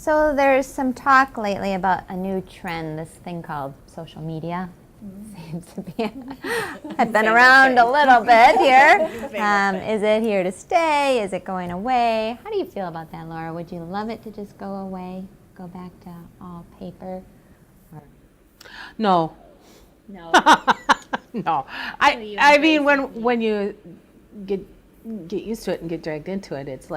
So there's some talk lately about a new trend, this thing called social media. Seems to be, I've been around a little bit here. Is it here to stay? Is it going away? How do you feel about that, Laura? Would you love it to just go away, go back to all paper? Or? No. No. No. I mean, when you get used to it and get dragged into it, it's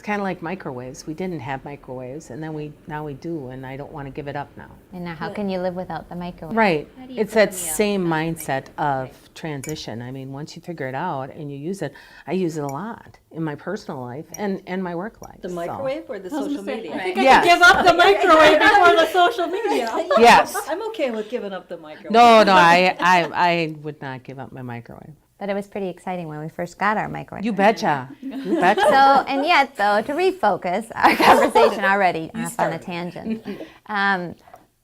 kind of like microwaves. We didn't have microwaves, and then now we do, and I don't want to give it up now. And now how can you live without the microwave? Right. It's that same mindset of transition. I mean, once you figure it out and you use it, I use it a lot in my personal life and my work life. The microwave or the social media? I think Yes. I could give up the microwave before the social media. Yes. I'm okay with giving up the microwave. No, I would not give up my microwave. But it was pretty exciting when we first got our microwave. You betcha. You betcha. So, and yet, though, to refocus our conversation already off on a tangent,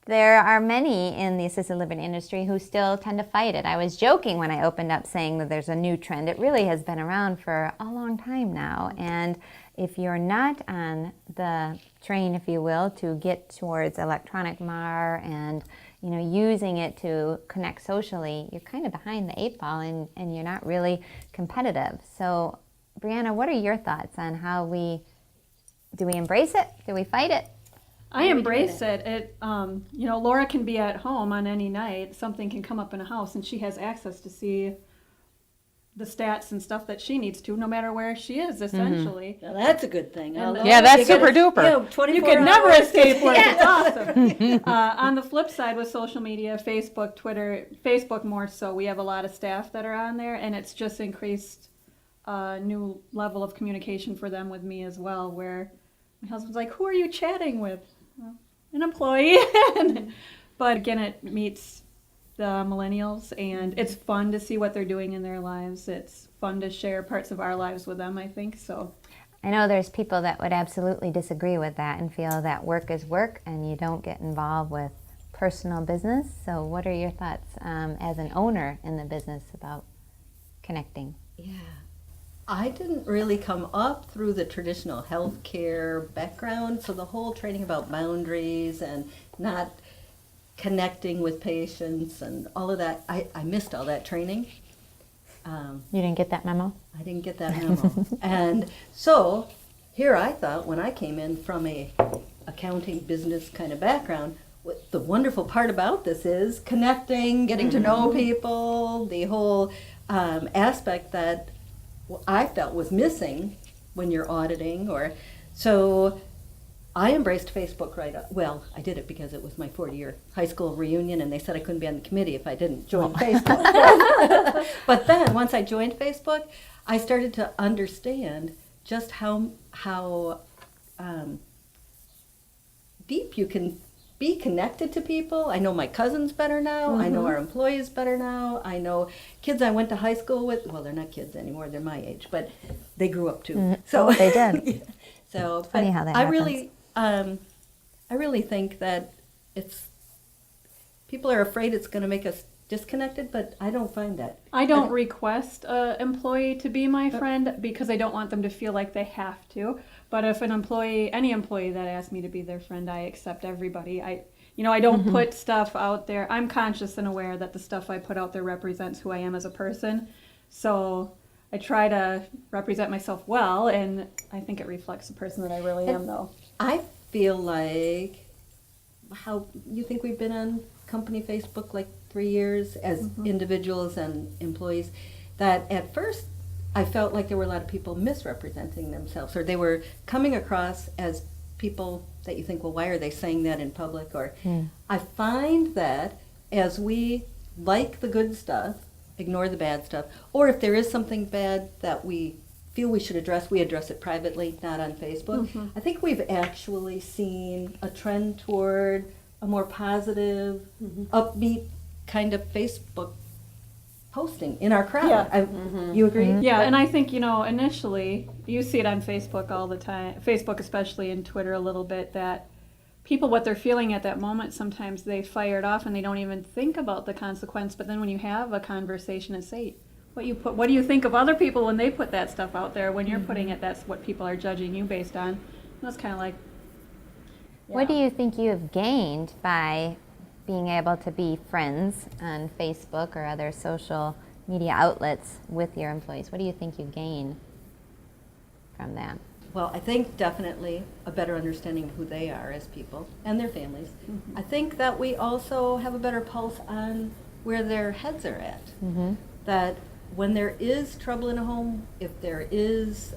there are many in the assisted living industry who still tend to fight it. I was joking when I opened up saying that there's a new trend. It really has been around for a long time now. And if you're not on the train, if you will, to get towards electronic MAR and using it to connect socially, you're kind of behind the eight ball and you're not really competitive. So, Brianna, what are your thoughts on how do we embrace it? Do we fight it? I embrace it. Laura can be at home on any night. Something can come up in a house, and she has access to see the stats and stuff that she needs to, no matter where she is, essentially. Now that's a good thing. Yeah, that's super duper. You can never escape work. It's awesome. On the flip side, with social media, Facebook, Twitter, Facebook more so, we have a lot of staff that are on there, and it's just increased a new level of communication for them with me as well, where my husband's like, who are you chatting with? Well, an employee. But again, it meets the millennials, and it's fun to see what they're doing in their lives. It's fun to share parts of our lives with them, I think. So I know there's people that would absolutely disagree with that and feel that work is work and you don't get involved with personal business. So what are your thoughts as an owner in the business about connecting? Yeah. I didn't really come up through the traditional healthcare background, so the whole training about boundaries and not connecting with patients and all of that, I missed all that training. You didn't get that memo? I didn't get that memo. And so here I thought, when I came in from a accounting business kind of background, what the wonderful part about this is connecting, getting to know people, the whole aspect that I felt was missing when you're auditing. So I embraced Facebook right up. Well, I did it because it was my 40-year high school reunion, and they said I couldn't be on the committee if I didn't join Facebook. But then, once I joined Facebook, I started to understand just how deep you can be connected to people. I know my cousins better now. I know our employees better now. I know kids I went to high school with. Well, they're not kids anymore. They're my age, but they grew up too. So they did. So funny how that happens. I really think that people are afraid it's going to make us disconnected, but I don't find that. I don't request an employee to be my friend because I don't want them to feel like they have to. But if any employee that asks me to be their friend, I accept everybody. I don't put stuff out there. I'm conscious and aware that the stuff I put out there represents who I am as a person. So I try to represent myself well, and I think it reflects the person that I really am, though. I feel like, how you think we've been on company Facebook like 3 years as individuals and employees, that at first I felt like there were a lot of people misrepresenting themselves, or they were coming across as people that you think, well, why are they saying that in public? Or I find that as we like the good stuff, ignore the bad stuff, or if there is something bad that we feel we should address, we address it privately, not on Facebook. I think we've actually seen a trend toward a more positive, upbeat kind of Facebook posting in our crowd. Yeah. You agree? Yeah, and I think, initially, you see it on Facebook all the time, Facebook especially, and Twitter a little bit, that people, what they're feeling at that moment, sometimes they fire it off and they don't even think about the consequence. But then when you have a conversation and say, what do you think of other people when they put that stuff out there? When you're putting it, that's what people are judging you based on. And that's kind of like, What do you think you have gained by being able to be friends on Facebook or other social media outlets with your employees? What do you think you gain from that? Well, I think definitely a better understanding of who they are as people and their families. Mm-hmm. I think that we also have a better pulse on where their heads are at. Mm-hmm. That when there is trouble in a home, if there is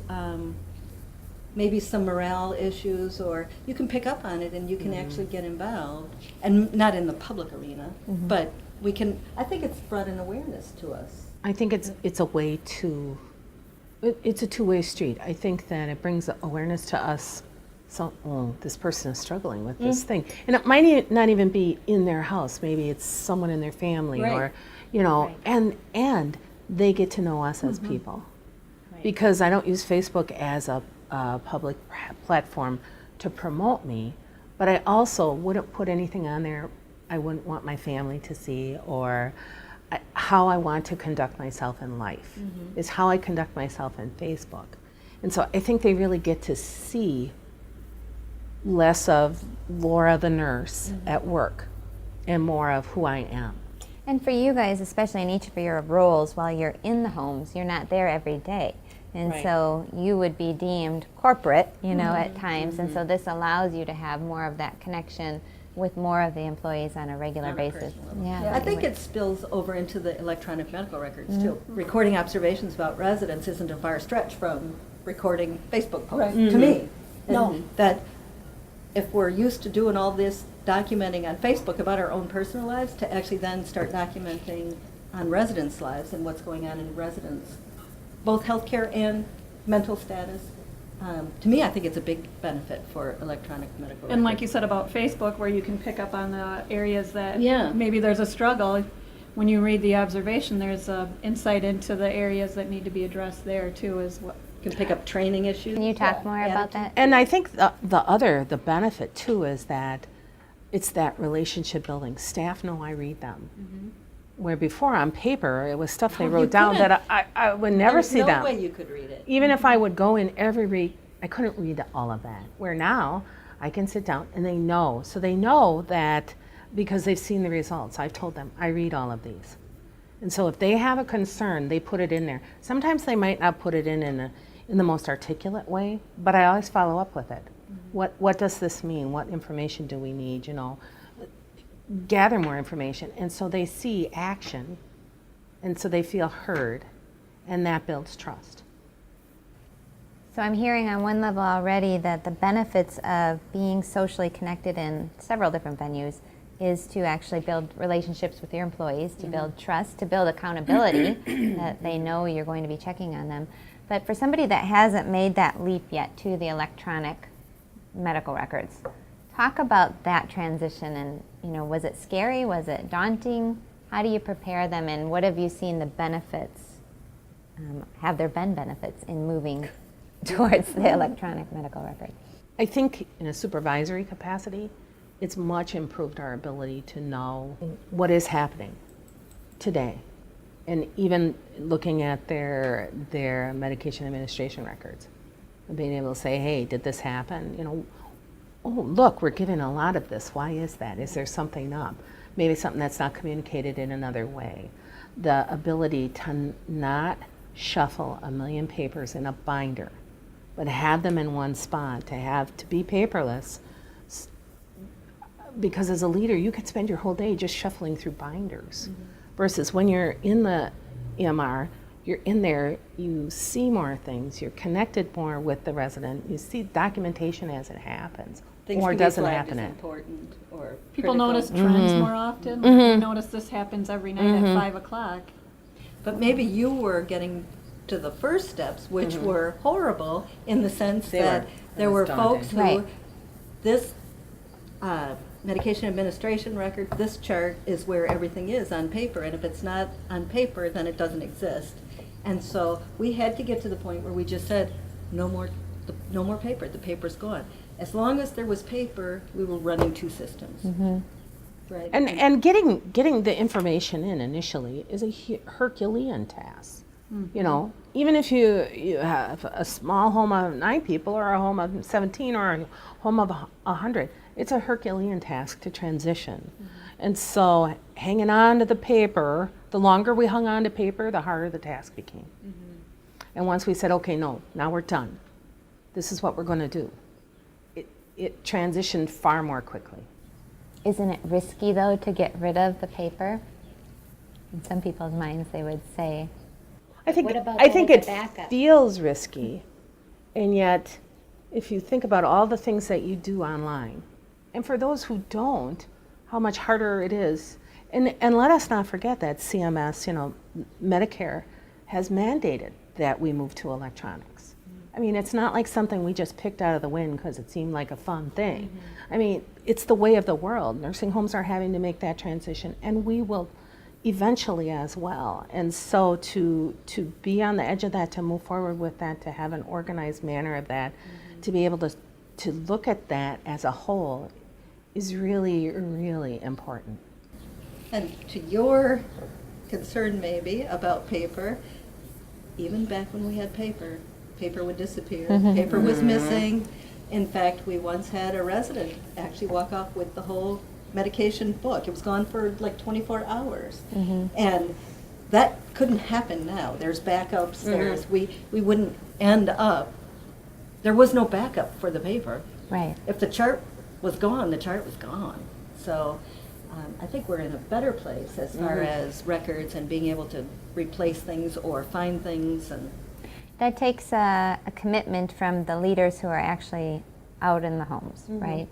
maybe some morale issues, or you can pick up on it and you can actually get involved, and not in the public arena, but we can, I think it's brought an awareness to us. I think it's a way to, it's a two-way street. I think that it brings awareness to us. So, oh, this person is struggling with this thing, and it might not even be in their house. Maybe it's someone in their family, Right. or, you know, Right. and they get to know us as people, because I don't use Facebook as a public platform to promote me, but I also wouldn't put anything on there I wouldn't want my family to see, or how I want to conduct myself in life is how I conduct myself in Facebook. And so I think they really get to see less of Laura the nurse at work and more of who I am. And for you guys, especially in each of your roles, while you're in the homes, you're not there every day. And Right. so you would be deemed corporate, you know, at times. And so this allows you to have more of that connection with more of the employees on a regular On a basis. personal level. Yeah, I think it spills over into the electronic medical records too. Recording observations about residents isn't a far stretch from recording Facebook posts, to me. No. That if we're used to doing all this documenting on Facebook about our own personal lives, to actually then start documenting on residents' lives and what's going on in residents, both healthcare and mental status. To me, I think it's a big benefit for electronic medical records. And like you said about Facebook, where you can pick up on the areas that Yeah. maybe there's a struggle. When you read the observation, there's insight into the areas that need to be addressed there too, as well. You can pick up training issues. Can you talk more about that? And I think the benefit too is that it's that relationship building. Staff know I read them. Where before on paper, it was stuff they Oh, you wrote down couldn't. that I would never There's see no them. way you could read it. Even if I would go in every week, I couldn't read all of that. Where now, I can sit down and they know. So they know that because they've seen the results. I've told them, I read all of these. And so if they have a concern, they put it in there. Sometimes they might not put it in the most articulate way, but I always follow up with it. What does this mean? What information do we need? You know, gather more information. And so they see action, and so they feel heard, and that builds trust. So I'm hearing on one level already that the benefits of being socially connected in several different venues is to actually build relationships with your employees, to build trust, to build accountability, that they know you're going to be checking on them. But for somebody that hasn't made that leap yet to the electronic medical records, talk about that transition. And, you know, was it scary? Was it daunting? How do you prepare them, and what have you seen the benefits? Have there been benefits in moving towards the electronic medical record? I think in a supervisory capacity, it's much improved our ability to know what is happening today. And even looking at their medication administration records, and being able to say, hey, did this happen? You know, oh, look, we're giving a lot of this. Why is that? Is there something up? Maybe something that's not communicated in another way. The ability to not shuffle a million papers in a binder, but have them in one spot, to be paperless. Because as a leader, you could spend your whole day just shuffling through binders. Versus when you're in the EMR, you're in there, you see more things, you're connected more with the resident, you see documentation as it happens, Things or can be doesn't flagged happen as it. important or People critical. notice trends more often. We notice this happens every night at 5 o'clock. But maybe you were getting to the first steps, which were horrible in the sense They that were. there It were was daunting. folks who, Right. this medication administration record, this chart is where everything is on paper, and if it's not on paper, then it doesn't exist. And so we had to get to the point where we just said, no more paper, the paper's gone. As long as there was paper, we were running two systems. Right? And getting the information in initially is a Herculean task. You know, even if you have a small home of 9 people or a home of 17 or a home of 100, it's a Herculean task to transition. And so hanging on to the paper, the longer we hung on to paper, the harder the task became. And once we said, okay, no, now we're done. This is what we're going to do. It transitioned far more quickly. Isn't it risky, though, to get rid of the paper? In some people's minds, they would say, I think What about it the backup? feels risky, and yet if you think about all the things that you do online, and for those who don't, how much harder it is. And let us not forget that CMS, Medicare has mandated that we move to electronics. I mean, it's not like something we just picked out of the wind because it seemed like a fun thing. I mean, it's the way of the world. Nursing homes are having to make that transition, and we will eventually as well. And so to be on the edge of that, to move forward with that, to have an organized manner of that, to be able to look at that as a whole is really, really important. And to your concern maybe about paper, even back when we had paper would disappear, paper was missing. In fact, we once had a resident actually walk off with the whole medication book. It was gone for like 24 hours. And that couldn't happen now. There's backups, we wouldn't end up, there was no backup for the paper. right. If the chart was gone, the chart was gone. So I think we're in a better place as far as records and being able to replace things or find things. And That takes a commitment from the leaders who are actually out in the homes, right?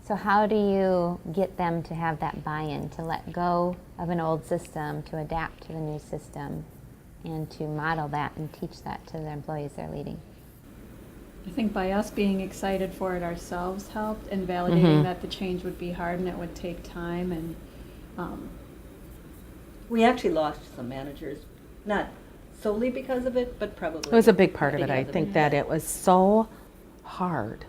So how do you get them to have that buy-in, to let go of an old system, to adapt to the new system, and to model that and teach that to the employees they're leading? I think by us being excited for it ourselves helped, and validating that the change would be hard and it would take time. And we actually lost some managers, not solely because of it, but probably. It was a big part of it. I because think that it was so hard.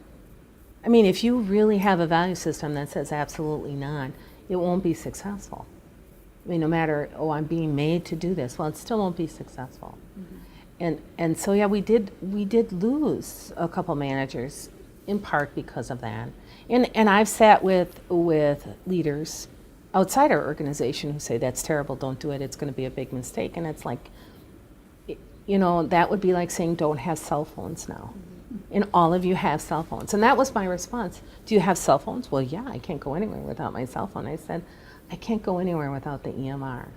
I mean, if you really have a value system that says absolutely not, it won't be successful. I mean, no matter, I'm being made to do this, well, it still won't be successful. And so, yeah, we did lose a couple managers, in part because of that. And I've sat with leaders outside our organization who say, that's terrible, don't do it, it's going to be a big mistake. And it's like, that would be like saying, don't have cell phones now. And all of you have cell phones. And that was my response. Do you have cell phones? Well, yeah, I can't go anywhere without my cell phone. I said, I can't go anywhere without the EMR.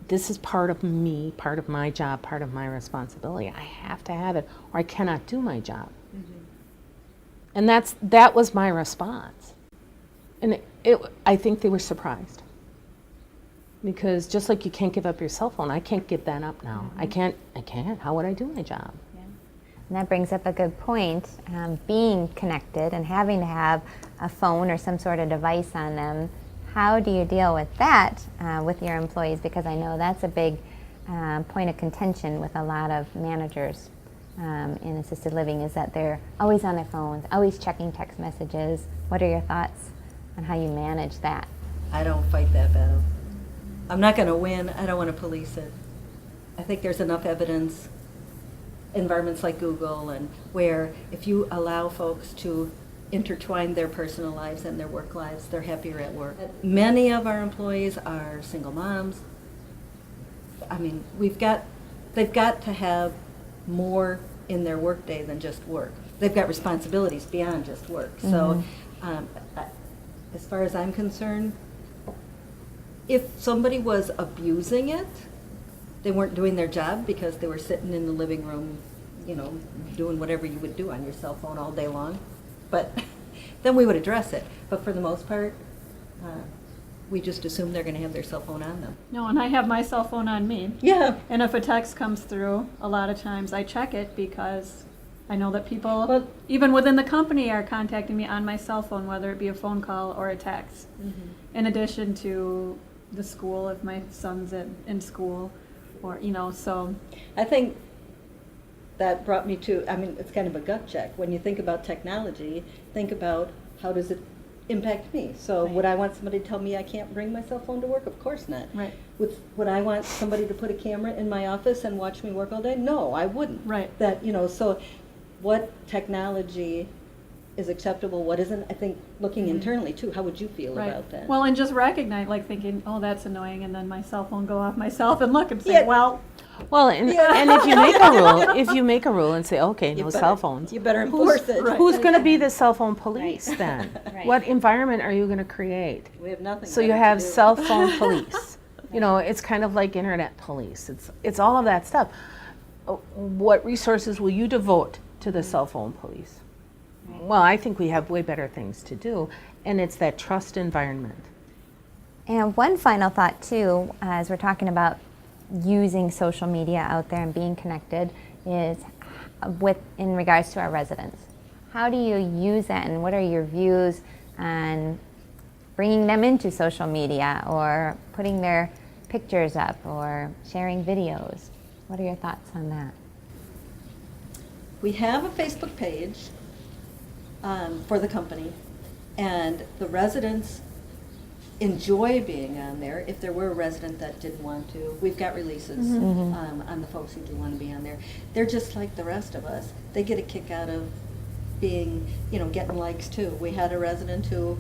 This is part of me, part of my job, part of my responsibility. I have to have it, or I cannot do my job. And that was my response. And I think they were surprised. Because just like you can't give up your cell phone, I can't give that up now. I can't. How would I do my job? And that brings up a good point. Being connected and having to have a phone or some sort of device on them, how do you deal with that with your employees? Because I know that's a big point of contention with a lot of managers in assisted living, is that they're always on their phones, always checking text messages. What are your thoughts on how you manage that? I don't fight that battle. I'm not going to win. I don't want to police it. I think there's enough evidence, environments like Google, and where if you allow folks to intertwine their personal lives and their work lives, they're happier at work. Many of our employees are single moms. I mean, they've got to have more in their workday than just work. They've got responsibilities beyond just work. So as far as I'm concerned, if somebody was abusing it, they weren't doing their job because they were sitting in the living room, doing whatever you would do on your cell phone all day long. But then we would address it. But for the most part, we just assume they're going to have their cell phone on them. no, and I have my cell phone on me. Yeah. And if a text comes through, a lot of times I check it because I know that people, even within the company, are contacting me on my cell phone, whether it be a phone call or a text. In addition to the school, if my son's in school, or so. I think that brought me to, it's kind of a gut check. When you think about technology, think about how does it impact me. So would I want somebody to tell me I can't bring my cell phone to work? Of course not. Right. Would I want somebody to put a camera in my office and watch me work all day? No, I wouldn't. Right. So what technology is acceptable, what isn't. I think looking internally too, how would you feel Right. about that? Well, and just recognize, like thinking, oh, that's annoying, and then my cell phone go off myself and look and say, Yeah. well, Well, and if you make a rule and say, okay, You no better- cell phones, You better enforce it. who's going to be the cell phone police then? Right. What environment are you going to create? We have nothing. So you better to have do. cell phone police. You know, it's kind of like internet police. It's all of that stuff. What resources will you devote to the cell phone police? Well, I think we have way better things to do, and it's that trust environment. And one final thought too, as we're talking about using social media out there and being connected, is in regards to our residents. How do you use that, and what are your views on bringing them into social media or putting their pictures up or sharing videos? What are your thoughts on that? We have a Facebook page for the company, and the residents enjoy being on there. If there were a resident that didn't want to, we've got releases on the folks who do want to be on there. They're just like the rest of us. They get a kick out of being, getting likes too. We had a resident who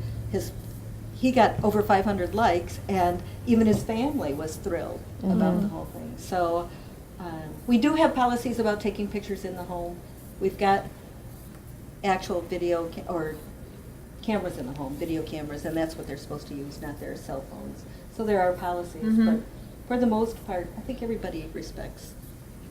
he got over 500 likes, and even his family was thrilled about the whole thing. So we do have policies about taking pictures in the home. We've got actual video or cameras in the home, video cameras, and that's what they're supposed to use, not their cell phones. So there are policies, but for the most part, I think everybody respects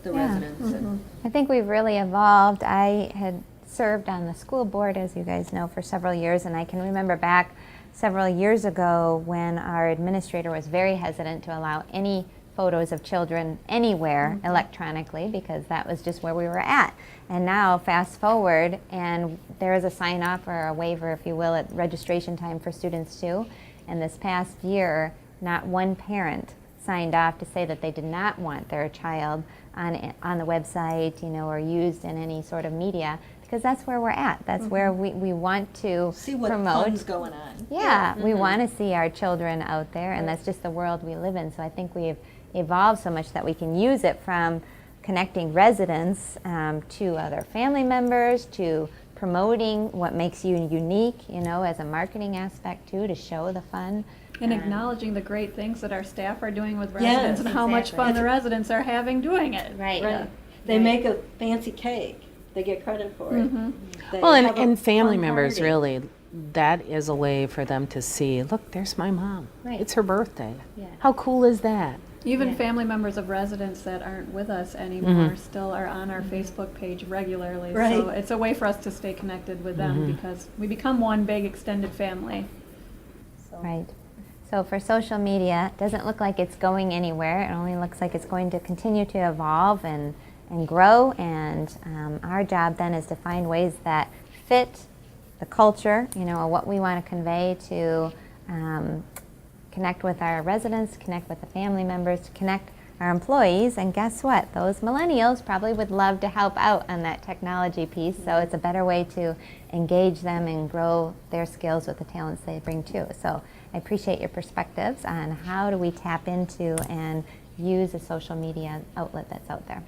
the residents. And I think we've really evolved. I had served on the school board, as you guys know, for several years, and I can remember back several years ago when our administrator was very hesitant to allow any photos of children anywhere electronically, because that was just where we were at. And now fast forward, and there is a sign off or a waiver, if you will, at registration time for students too. And this past year, not one parent signed off to say that they did not want their child on the website, or used in any sort of media, because that's where we're at. That's where we want to see what promote. fun's going on. Yeah, we want to see our children out there, and that's just the world we live in. So I think we've evolved so much that we can use it from connecting residents to other family members, to promoting what makes you unique, as a marketing aspect too, to show the fun. and acknowledging the great things that our staff are doing with Yes, residents and how much exactly. fun the residents are having doing it. Right. Right. They make a fancy cake. They get credit for it. They Well, have a and family fun members party. really, that is a way for them to see, look, there's my mom. Right. It's her birthday. Yeah. How cool is that? Even Yeah. family members of residents that aren't with us anymore still are on our Facebook page regularly. So Right. it's a way for us to stay connected with them because we become one big extended family. Right. So for social media, it doesn't look like it's going anywhere. It only looks like it's going to continue to evolve and grow. And our job then is to find ways that fit the culture, what we want to convey to connect with our residents, connect with the family members, to connect our employees. And guess what? Those millennials probably would love to help out on that technology piece. So it's a better way to engage them and grow their skills with the talents they bring too. So I appreciate your perspectives on how do we tap into and use a social media outlet that's out there.